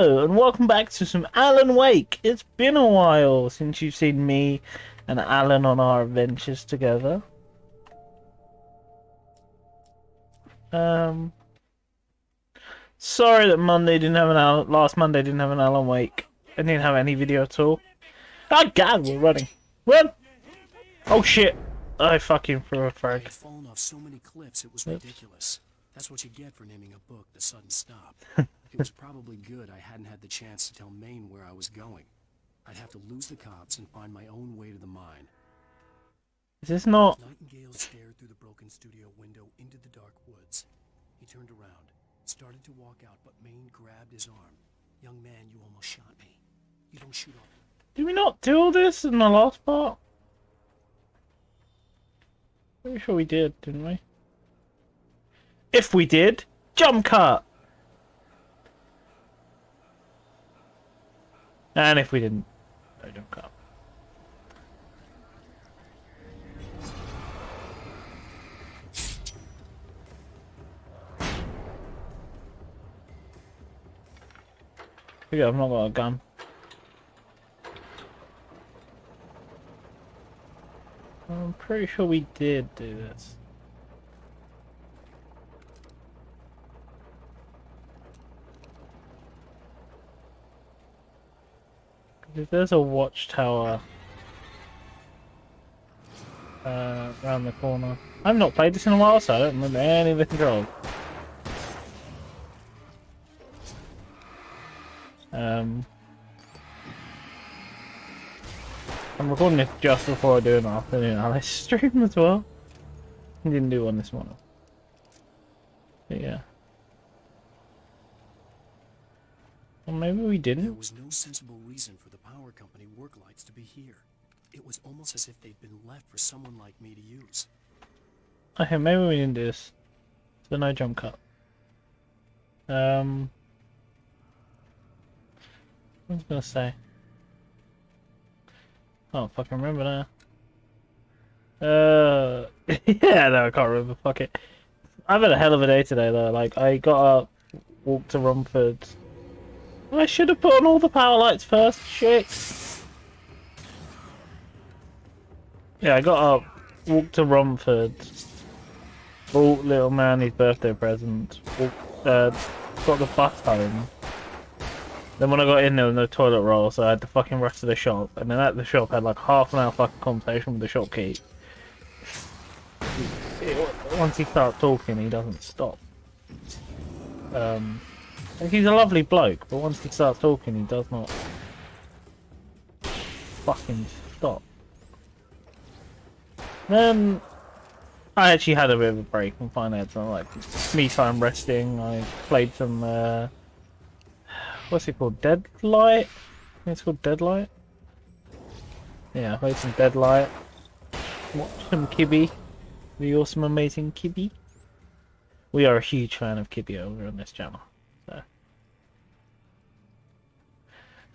Hello, and welcome back to some Alan Wake. It's been a while since you've seen me and Alan on our adventures together. Sorry that Monday didn't have last Monday didn't have an Alan Wake. I didn't have any video at all. Oh God, we're running. Run! Oh shit! I fucking threw a frag. I had fallen off so many cliffs, it was ridiculous. That's what you get for naming a book The Sudden Stop. It was probably good I hadn't had the chance to tell Maine where I was going. I'd have to lose the cops and find my own way to the mine. Is this not... Nightingale stared through the broken studio window into the dark woods. He turned around, started to walk out, but Maine grabbed his arm. Young man, you almost shot me. You don't shoot off. Did we not do all this in the last part? Pretty sure we did, didn't we? If we did, jump cut! And if we didn't, no jump cut. Yeah, I've not got a gun. I'm pretty sure we did do this. If there's a watchtower around the corner. I've not played this in a while, so I don't remember any of the controls. I'm recording this just before I do an afternoon Alice stream as well. I didn't do one this morning. But yeah. Well, maybe we didn't. There was no sensible reason for the power company work lights to be here. It was almost as if they'd been left for someone like me to use. Okay, maybe we didn't do this. So no jump cut. What was I gonna say? I don't fucking remember now. Yeah, no, I can't remember. Fuck it. I've had a hell of a day today, though. Like, I got up, walked to Romford. I should have put on all the power lights first. Shit. Yeah, I got up, walked to Romford, bought little man his birthday present, got the bus home. Then when I got in there was no toilet roll, so I had to fucking rush to the shop. And then at the shop I had like half an hour fucking conversation with the shopkeep. Once he starts talking, he doesn't stop. Like he's a lovely bloke, but once he starts talking, he does not fucking stop. Then I actually had a bit of a break and finally had some like me time resting. I played some what's it called? Deadlight? I think it's called Deadlight. Yeah, I played some Deadlight. Watched some Kibby. The awesome amazing Kibby. We are a huge fan of Kibby over on this channel. So.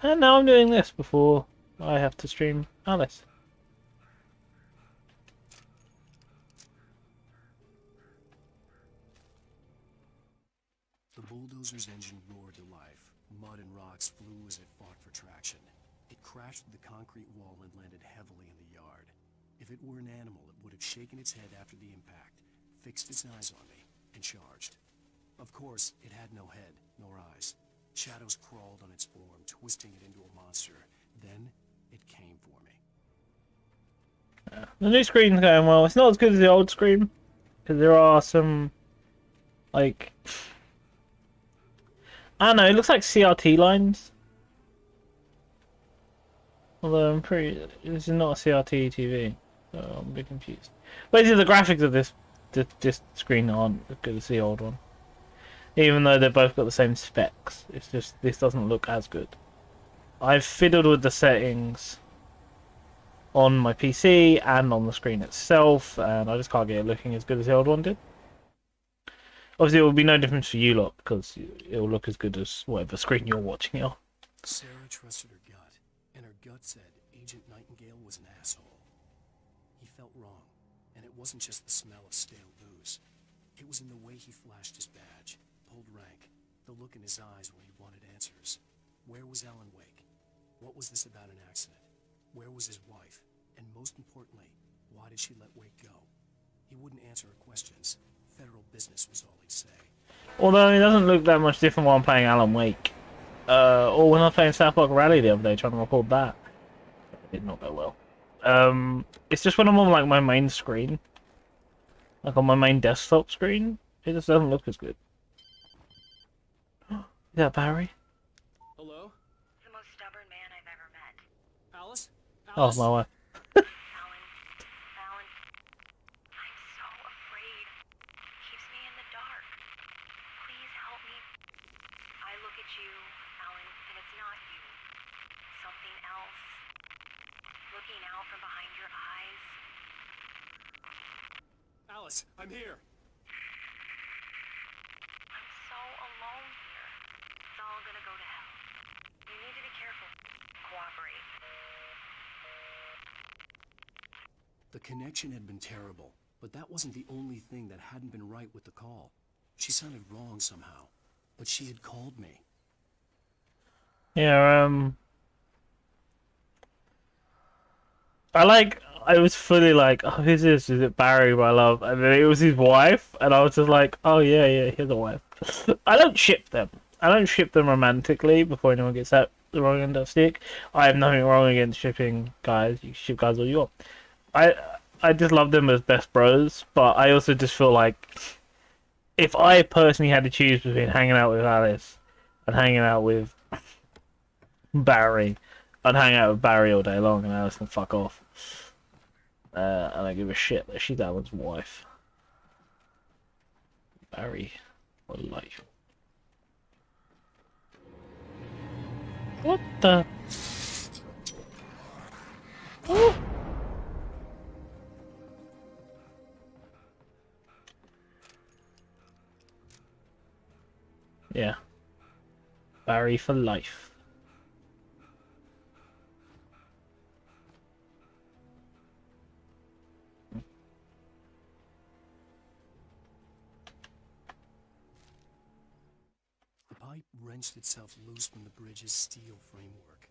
And now I'm doing this before I have to stream Alice. The bulldozer's engine roared to life. Mud and rocks flew as it fought for traction. It crashed through the concrete wall and landed heavily in the yard. If it were an animal, it would have shaken its head after the impact, fixed its eyes on me, and charged. Of course, it had no head, nor eyes. Shadows crawled on its form, twisting it into a monster. Then, it came for me. The new screen's going well. It's not as good as the old screen, because there are some, like... I don't know, it looks like CRT lines. Although I'm pretty... This is not a CRT TV, so I'm a bit confused. Basically, the graphics of this screen aren't as good as the old one. Even though they've both got the same specs. It's just, this doesn't look as good. I've fiddled with the settings on my PC and on the screen itself, and I just can't get it looking as good as the old one did. Obviously, it will be no difference for you lot, because it will look as good as whatever screen you're watching it on. Sarah trusted her gut, and her gut said Agent Nightingale was an asshole. He felt wrong, and it wasn't just the smell of stale booze. It was in the way he flashed his badge, pulled rank, the look in his eyes when he wanted answers. Where was Alan Wake? What was this about an accident? Where was his wife? And most importantly, why did she let Wake go? He wouldn't answer her questions. Federal business was all he'd say. Although it doesn't look that much different while I'm playing Alan Wake. Or when I was playing South Park Rally the other day trying to record that. It did not go well. It's just when I'm on like my main screen. Like on my main desktop screen, it just doesn't look as good. Is that Barry? Hello? The most stubborn man I've ever met. Alice? Oh, my wife. Alan, I'm so afraid. Keeps me in the dark. Please help me. I look at you, Alan, and it's not you. Something else. Looking out from behind your eyes. Alice, I'm here. I'm so alone here. It's all gonna go to hell. You need to be careful. Cooperate. The connection had been terrible, but that wasn't the only thing that hadn't been right with the call. She sounded wrong somehow, but she had called me. Yeah, I was fully like, oh, who's this? Is it Barry, my love? And then it was his wife, and I was just like, oh yeah, here's a wife. I don't ship them. I don't ship them romantically before anyone gets out the wrong end of the stick. I have nothing wrong against shipping guys. You can ship guys all you want. I just love them as best bros, but I also just feel like if I personally had to choose between hanging out with Alice and hanging out with Barry, I'd hang out with Barry all day long and Alice can fuck off. I don't give a shit that she's Alan's wife. Barry for life. What the? Oh. Yeah. Barry for life. The pipe wrenched itself loose from the bridge's steel framework.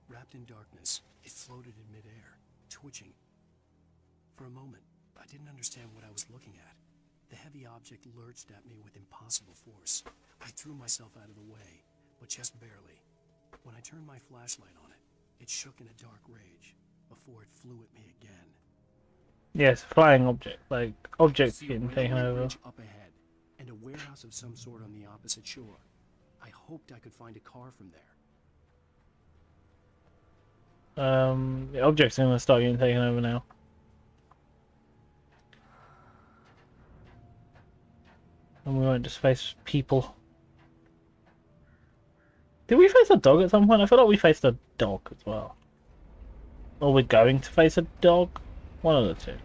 Wrapped in darkness, it floated in midair, twitching. For a moment, I didn't understand what I was looking at. The heavy object lurched at me with impossible force. I threw myself out of the way, but just barely. When I turned my flashlight on it, it shook in a dark rage before it flew at me again. Yes, flying object, like objects See a getting railway taken over. bridge up ahead, and a warehouse of some sort on the opposite shore. I hoped I could find a car from there. The objects are gonna start getting taken over now. And we won't just face people. Did we face a dog at some point? I feel like we faced a dog as well. Or we're going to face a dog? One of the two.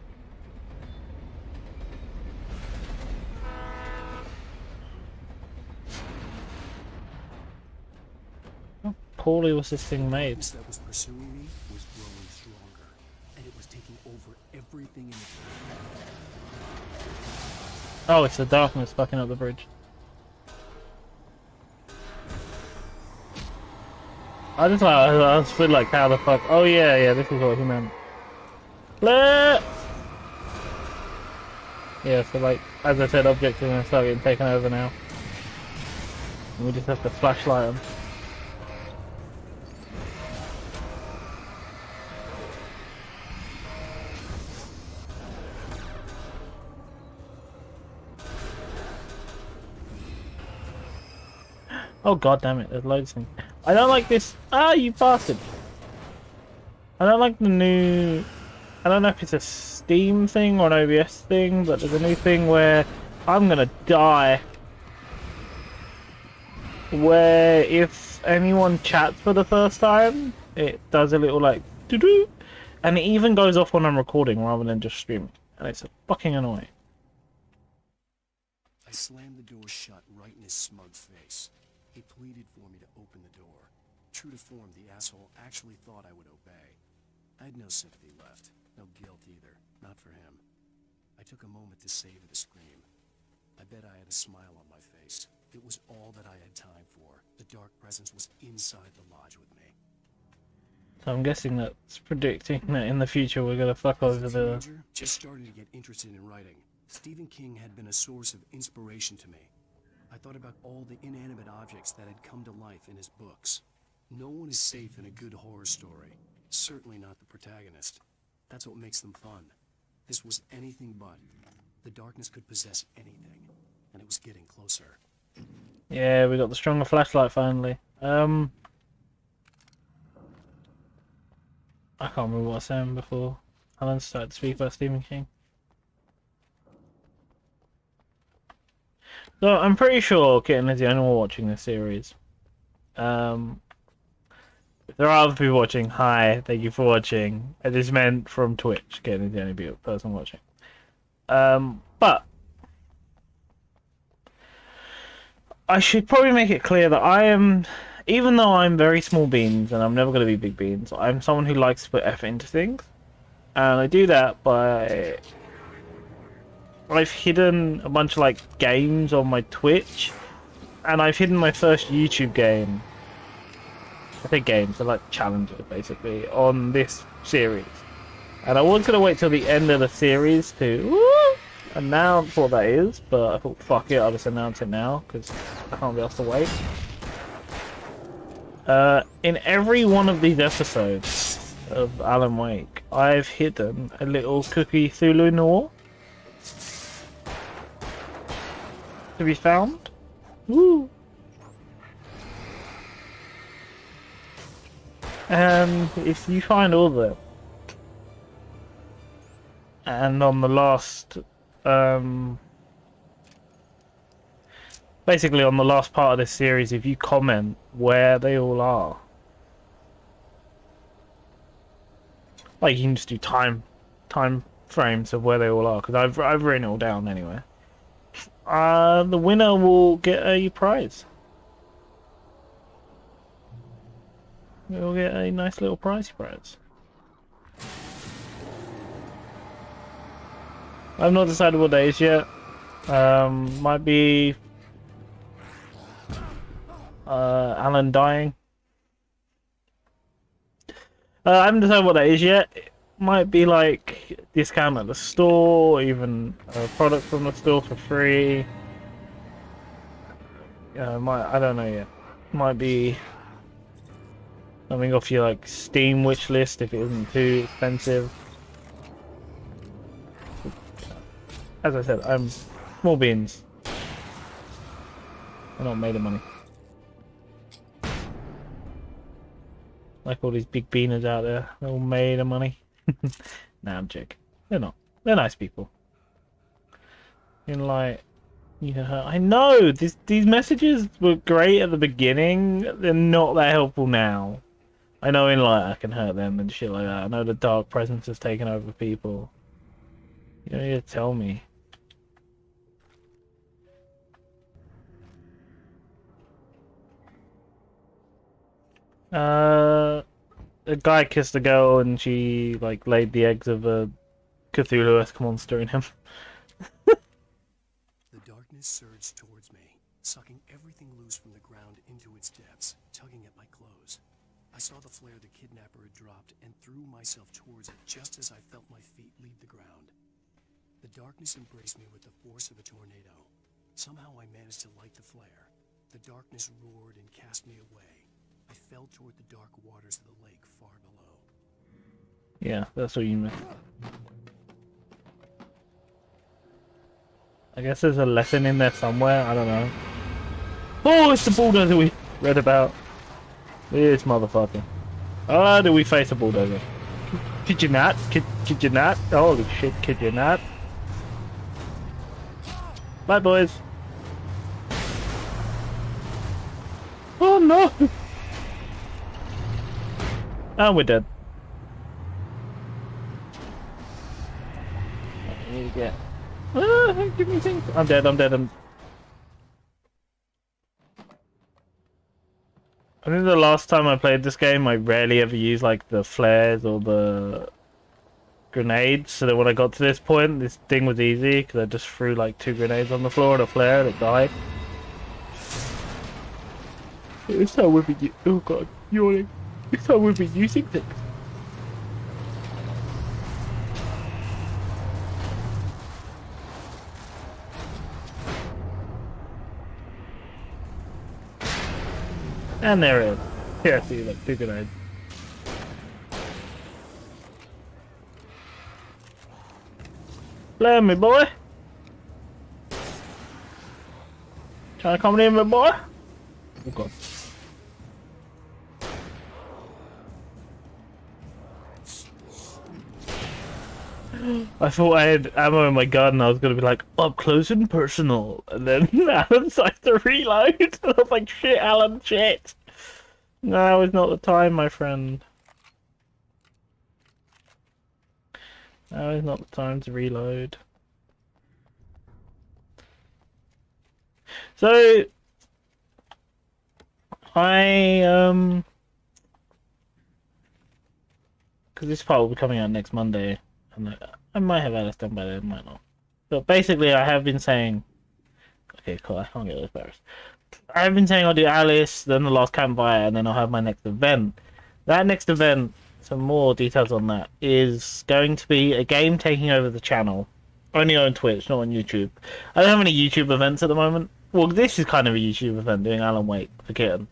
How poorly was this thing made? The darkness that was pursuing me was growing stronger, and it was taking over everything in its path. Oh, it's the darkness fucking up the bridge. I was feel like how the fuck. Oh yeah, this is what he meant. Yeah, so like as I said, objects are gonna start getting taken over now. And we just have to flashlight them. Oh god damn it, there's loads of things. I don't like this. Ah, you bastard. I don't like the new... I don't know if it's a Steam thing or an OBS thing, but there's a new thing where I'm gonna die. Where if anyone chats for the first time, it does a little like doo-doo, and it even goes off when I'm recording rather than just streaming. And it's fucking annoying. I slammed the door shut right in his smug face. He pleaded for me to open the door. True to form, the asshole actually thought I would obey. I had no sympathy left, no guilt either, not for him. I took a moment to savor the scream. I bet I had a smile on my face. It was all that I had time for. The dark presence was inside the lodge with me. So I'm guessing that's predicting that in the future we're gonna fuck As over a the. teenager, just started to get interested in writing. Stephen King had been a source of inspiration to me. I thought about all the inanimate objects that had come to life in his books. No one is safe in a good horror story. Certainly not the protagonist. That's what makes them fun. This was anything but. The darkness could possess anything, and it was getting closer. Yeah, we got the stronger flashlight finally. I can't remember what I was saying before Alan started to speak about Stephen King. So I'm pretty sure Kitten is the only one watching this series. If there are other people watching, hi, thank you for watching. It is meant from Twitch. Kitten is the only person watching. But I should probably make it clear that I am, even though I'm very small beans and I'm never going to be big beans, I'm someone who likes to put effort into things. And I do that by... I've hidden a bunch of like games on my Twitch, and I've hidden my first YouTube game. I think games are like challenges basically on this series, and I was gonna wait till the end of the series to announce what that is, but I thought fuck it, I'll just announce it now because I can't be asked to wait. In every one of these episodes of Alan Wake, I've hidden a little cookie Thulu Noir to be found. Woo! And if you find all of them, and on the last, basically on the last part of this series, if you comment where they all are, like you can just do time frames of where they all are, because I've written it all down anyway. The winner will get a prize. We'll get a nice little prize. I've not decided what day it is yet. Might be Alan dying. I haven't decided what that is yet. It might be like discount at the store, or even a product from the store for free. I don't know yet. Might be something off your like Steam wish list if it isn't too expensive. As I said, I'm small beans. I'm not made of money. Like all these big beaners out there, they're all made of money. Nah, I'm joking. They're not. They're nice people. Like, yeah, I know these messages were great at the beginning. They're not that helpful now. I know in light I can hurt them and shit like that. I know the dark presence has taken over people. You don't need to tell me. A guy kissed a girl and she like laid the eggs of a Cthulhu-esque monster in him. The darkness surged towards me, sucking everything loose from the ground into its depths, tugging at my clothes. I saw the flare the kidnapper had dropped and threw myself towards it just as I felt my feet leave the ground. The darkness embraced me with the force of a tornado. Somehow I managed to light the flare. The darkness roared and cast me away. I fell toward the dark waters of the lake far below. Yeah, that's what you meant. I guess there's a lesson in there somewhere, I don't know. Oh, it's the bulldozer we read about. This motherfucker. Oh, do we face a bulldozer? Kid you not? Kid you not? Holy shit, kid you not? Bye, boys. Oh no! Oh, we're dead. I need to get... give me things. I'm dead. I think the last time I played this game, I rarely ever used like the flares or the grenades, so that when I got to this point, this thing was easy because I just threw like 2 grenades on the floor and a flare and it died. It's how we've been. Oh god, yawning. It's how we've been using things. And there it is. Here, see, like 2 grenades. Blame me, boy. Trying to come in, my boy. Oh god. I thought I had ammo in my gun and I was gonna be like, up close and personal. And then Alan decides to reload. And I was like, shit, Alan, shit. Now is not the time, my friend. Now is not the time to reload. So, because this part will be coming out next Monday, and I might have Alice done by then, might not. But basically, I have been saying, okay, cool, I can't get this embarrassed. I have been saying I'll do Alice, then the last campfire, and then I'll have my next event. That next event, some more details on that, is going to be a game taking over the channel. Only on Twitch, not on YouTube. I don't have any YouTube events at the moment. Well, this is kind of a YouTube event, doing Alan Wake for Kitten.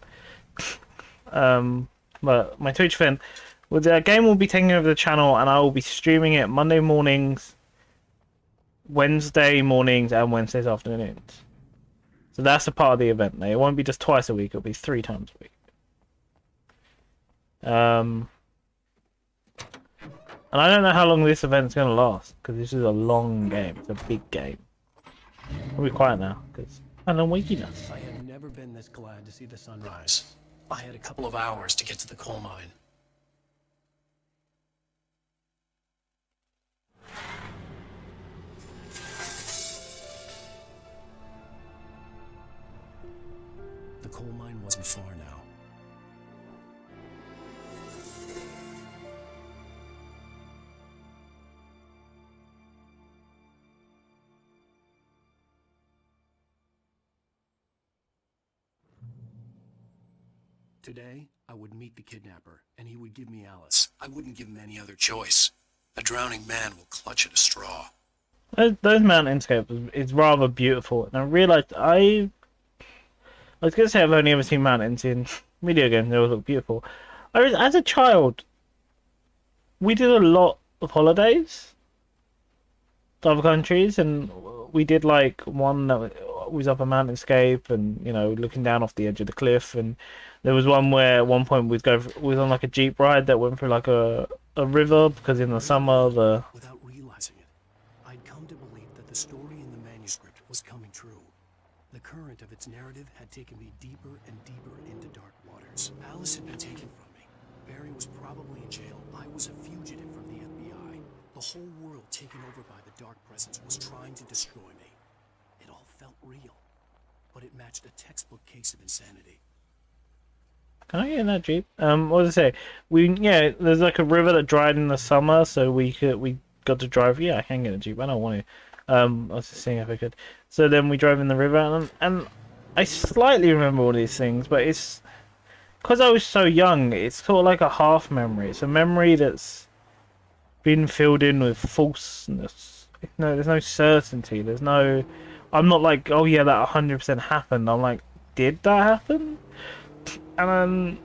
But my Twitch event, well, the game will be taking over the channel, and I will be streaming it Monday mornings, Wednesday mornings, and Wednesdays afternoons. So that's a part of the event. Now, it won't be just twice a week; it'll be 3 times a week. And I don't know how long this event's going to last, because this is a long game. It's a big game. I'll be quiet now, because I'm wakiness. I had never been this glad to see the sunrise. I had a couple of hours to get to the coal mine. The coal mine wasn't far now. Today, I would meet the kidnapper, and he would give me Alice. I wouldn't give him any other choice. A drowning man will clutch at a straw. Those mountainscapes is rather beautiful, and I realised I was going to say I've only ever seen mountains in video games. They always look beautiful. As a child, we did a lot of holidays to other countries, and we did like one that was up a mountainscape, and you know, looking down off the edge of the cliff. And there was one where at one point we was on like a jeep ride that went through like a river, because in the summer the. Without realizing it, I'd come to believe that the story in the manuscript was coming true. The current of its narrative had taken me deeper and deeper into dark waters. Alice had been taken from me. Barry was probably in jail. I was a fugitive from the FBI. The whole world taken over by the dark presence was trying to destroy me. It all felt real, but it matched a textbook case of insanity. Can I get in that jeep? What was I say? There's like a river that dried in the summer, so we got to drive. Yeah, I can get a jeep. I don't want to. I was just seeing if I could. So then we drove in the river, and I slightly remember all these things, but it's because I was so young. It's sort of like a half memory. It's a memory that's been filled in with falseness. No, there's no certainty. I'm not like, oh yeah, that 100% happened. I'm like, did that happen? And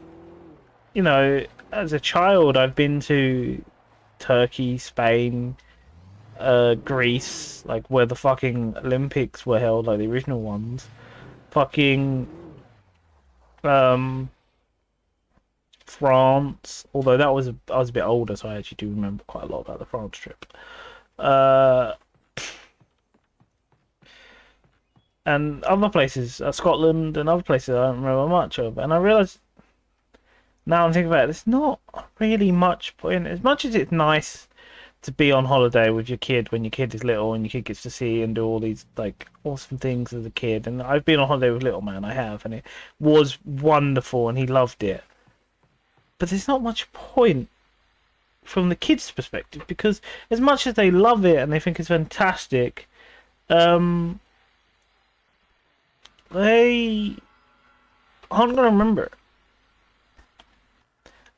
you know, as a child, I've been to Turkey, Spain, Greece, like where the fucking Olympics were held, like the original ones. Fucking France, although I was a bit older, so I actually do remember quite a lot about the France trip. And other places, Scotland and other places I don't remember much of. And I realise, now I'm thinking about it, there's not really much point. As much as it's nice to be on holiday with your kid when your kid is little and your kid gets to see and do all these like awesome things as a kid. And I've been on holiday with little man, I have, and it was wonderful and he loved it. But there's not much point from the kids' perspective, because as much as they love it and they think it's fantastic, they aren't gonna remember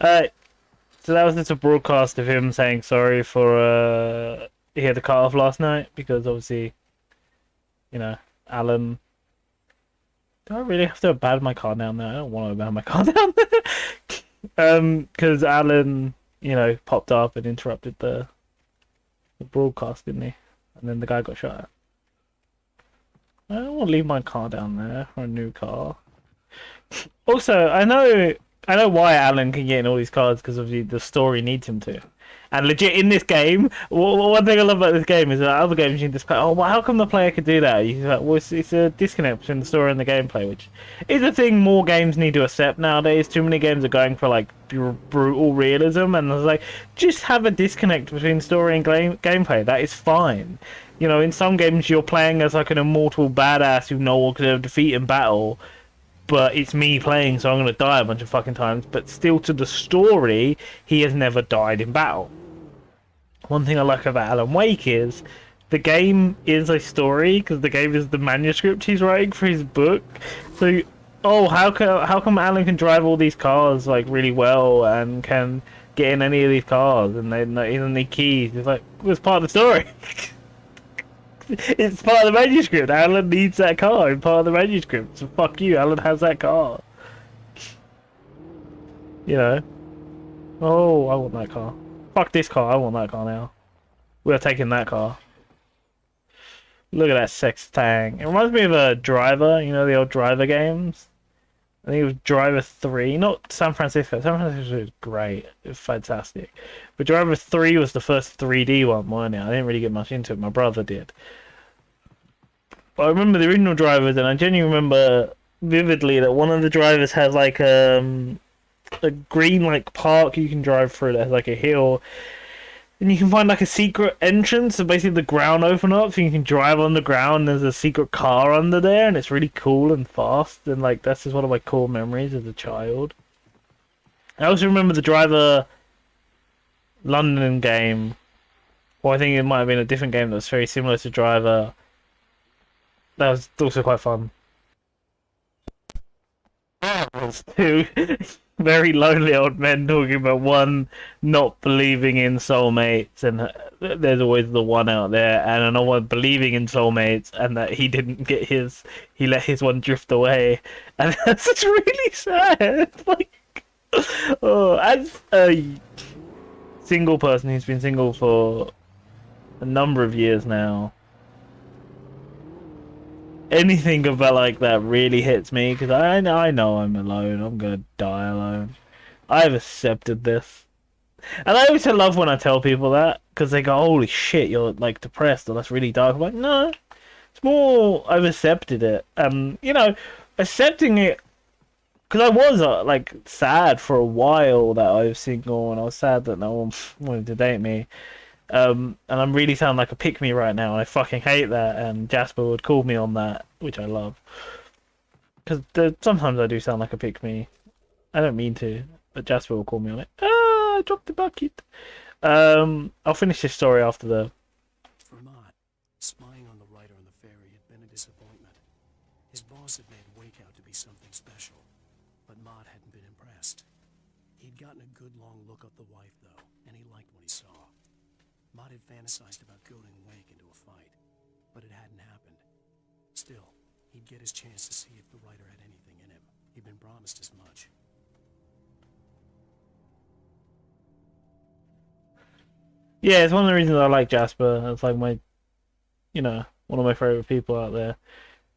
it. So that was just a broadcast of him saying sorry for he had to cut off last night because obviously, Alan. Do I really have to abandon my car down there? I don't want to abandon my car down there. Because Alan, popped up and interrupted the broadcast, didn't he? And then the guy got shot at. I don't want to leave my car down there for a new car. Also, I know why Alan can get in all these cars because obviously the story needs him to. And legit in this game, one thing I love about this game is that other games you can just play. Oh, well, how come the player could do that? It's a disconnect between the story and the gameplay, which is a thing more games need to accept nowadays. Too many games are going for like brutal realism, and it's like just have a disconnect between story and gameplay. That is fine. In some games you're playing as like an immortal badass who no one could ever defeat in battle. But it's me playing, so I'm going to die a bunch of fucking times. But still, to the story, he has never died in battle. One thing I like about Alan Wake is the game is a story, because the game is the manuscript he's writing for his book. So, how come Alan can drive all these cars like really well and can get in any of these cars and he doesn't need keys? It's like, it's part of the story. It's part of the manuscript. Alan needs that car in part of the manuscript. So fuck you, Alan has that car. Oh, I want that car. Fuck this car, I want that car now. We're taking that car. Look at that sex tang. It reminds me of a Driver, the old Driver games? I think it was Driver 3, not San Francisco. San Francisco was great. It was fantastic. But Driver 3 was the first 3D one, wasn't it? I didn't really get much into it. My brother did. But I remember the original Drivers, and I genuinely remember vividly that one of the drivers has like a green like park you can drive through that has like a hill. And you can find like a secret entrance, so basically the ground opens up, so you can drive on the ground, and there's a secret car under there, and it's really cool and fast, and like that's just one of my core memories as a child. I also remember the Driver London game, or I think it might have been a different game that was very similar to Driver. That was also quite fun. There's two very lonely old men talking about one not believing in soulmates, and there's always the one out there, and another one believing in soulmates, and that he didn't get his, he let his one drift away, and that's just really sad. Like, oh, as a single person who's been single for a number of years now, anything about like that really hits me, because I know I'm alone. I'm gonna die alone. I've accepted this, and I always love when I tell people that, because they go, "Holy shit, you're like depressed, or that's really dark." I'm like, no, it's more I've accepted it. Accepting it, because I was like sad for a while that I was single, and I was sad that no one wanted to date me. And I'm really sounding like a pick-me right now, and I fucking hate that, and Jasper would call me on that, which I love. Because sometimes I do sound like a pick-me. I don't mean to, but Jasper will call me on it. I dropped the bucket. I'll finish this story after the... For Mott, spying on the writer on the ferry had been a disappointment. His boss had made Wake out to be something special, but Mott hadn't been impressed. He'd gotten a good long look at the wife, though, and he liked what he saw. Mott had fantasized about goading Wake into a fight, but it hadn't happened. Still, he'd get his chance to see if the writer had anything in him. He'd been promised as much. Yeah, it's one of the reasons I like Jasper. It's like my, one of my favorite people out there,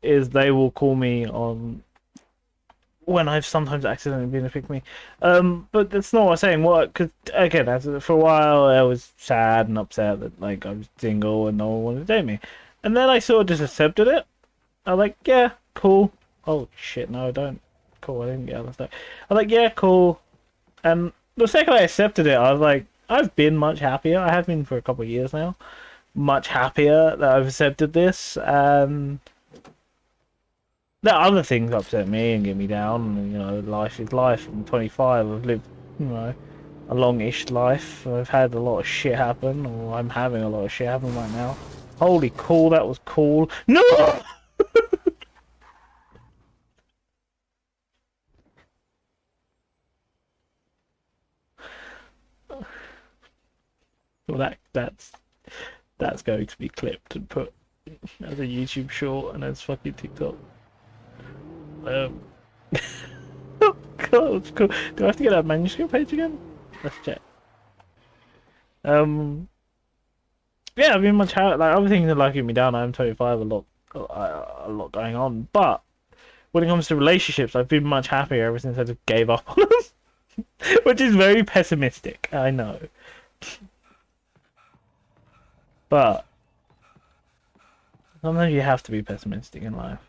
is they will call me on when I've sometimes accidentally been a pick-me. But that's not what I'm saying. What? Because again, for a while I was sad and upset that like I was single and no one wanted to date me, and then I sort of just accepted it. I'm like, yeah, cool. Oh shit, no, I don't. Cool, I didn't get all that stuff. I'm like, yeah, cool. And the second I accepted it, I was like, I've been much happier. I have been for a couple of years now. Much happier that I've accepted this, and that other things upset me and get me down. And, life is life. I'm 25. I've lived, a a longish life. I've had a lot of shit happen, or I'm having a lot of shit happen right now. Holy cool, that was cool. No! Well, that's going to be clipped and put as a YouTube short and as fucking TikTok. Oh God, that's cool. Do I have to get that manuscript page again? Let's check. Yeah, I've been much like other things are liking me down. I'm 25, a lot going on, but when it comes to relationships, I've been much happier ever since I just gave up on them, which is very pessimistic. I know, but sometimes you have to be pessimistic in life.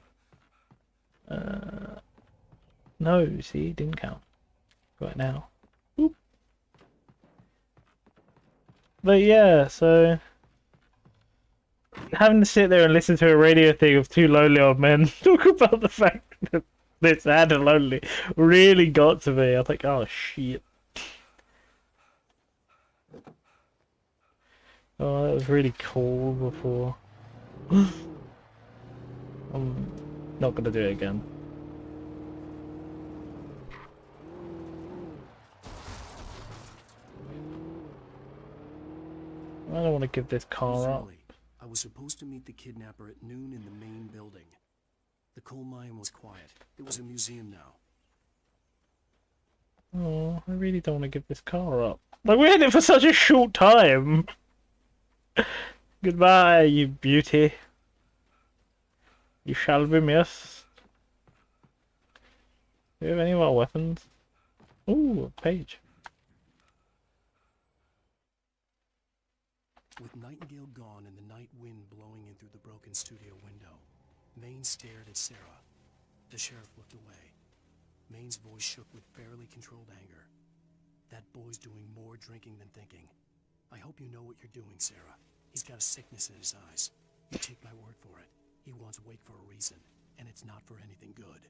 No, see, didn't count. Right now. Oop. But yeah, so having to sit there and listen to a radio thing of two lonely old men talk about the fact that they're sad and lonely really got to me. I was like, oh shit. Oh, that was really cool before. I'm not gonna do it again. I don't want to give this car up. I was supposed to meet the kidnapper at noon in the main building. The coal mine was quiet. It was a museum now. Oh, I really don't want to give this car up. Like, we had it for such a short time. Goodbye, you beauty. You shall be missed. Do you have any more weapons? Ooh, a page. With Nightingale gone and the night wind blowing in through the broken studio window, Maine stared at Sarah. The sheriff looked away. Maine's voice shook with barely controlled anger. That boy's doing more drinking than thinking. I hope you know what you're doing, Sarah. He's got a sickness in his eyes. You take my word for it. He wants Wake for a reason, and it's not for anything good.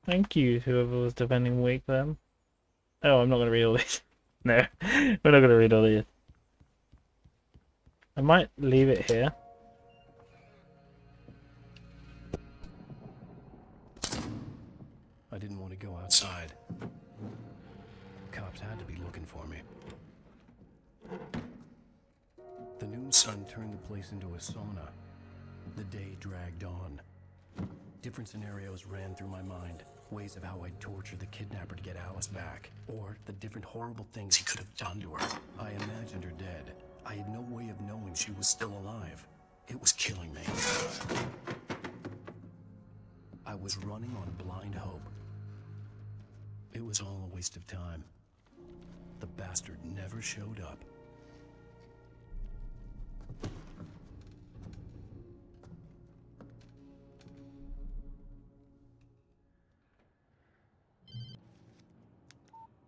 Thank you, whoever was defending Wake then. Oh, I'm not going to read all these. No, we're not going to read all these. I might leave it here. I didn't want to go outside. Cops had to be looking for me. The noon sun turned the place into a sauna. The day dragged on. Different scenarios ran through my mind. Ways of how I'd torture the kidnapper to get Alice back. Or the different horrible things he could have done to her. I imagined her dead. I had no way of knowing she was still alive. It was killing me. I was running on blind hope. It was all a waste of time. The bastard never showed up.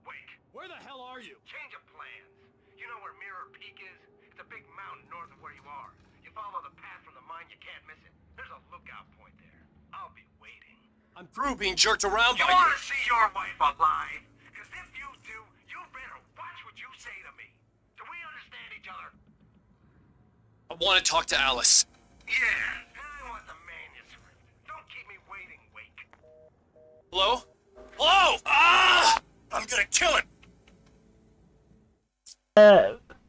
Wake, where the hell are you? Change of plans. You know where Mirror Peak is? It's a big mountain north of where you are. You follow the path from the mine, you can't miss it. There's a lookout point there. I'll be waiting. I'm through being jerked around You by want to see your wife alive? Because if you do, you better watch what you say to me. Do we understand each other? I want to talk to Alice. Yeah, and I want the manuscript. Don't keep me waiting, Wake. Hello? Hello! Ah! I'm gonna kill him!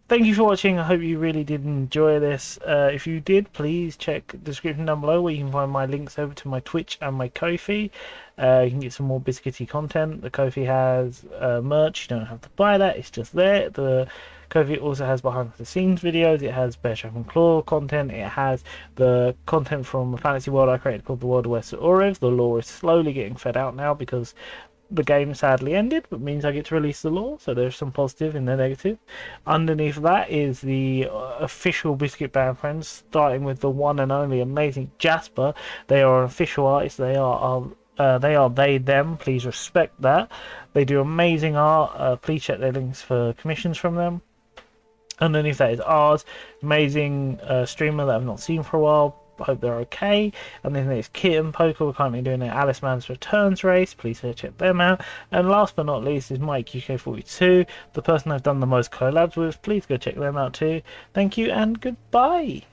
Thank you for watching. I hope you really did enjoy this. If you did, please check the description down below where you can find my links over to my Twitch and my Ko-fi. You can get some more Biscuity content. The Ko-fi has merch. You don't have to buy that. It's just there. The Ko-fi also has behind the scenes videos. It has Bear Trap and Claw content. It has the content from a fantasy world I created called the World of West Orev. The lore is slowly getting fed out now because the game sadly ended, but means I get to release the lore, so there's some positive and the negative. Underneath that is the official Biscuit Band friends, starting with the one and only amazing Jasper. They are an official artist. They are they them. Please respect that. They do amazing art. Please check their links for commissions from them. Underneath that is ours, amazing streamer that I've not seen for a while. I hope they're okay. And then there's Kitten Poker. We're currently doing an Alice Man's Returns race. Please go check them out. And last but not least is Mike UK42, the person I've done the most collabs with. Please go check them out too. Thank you and goodbye.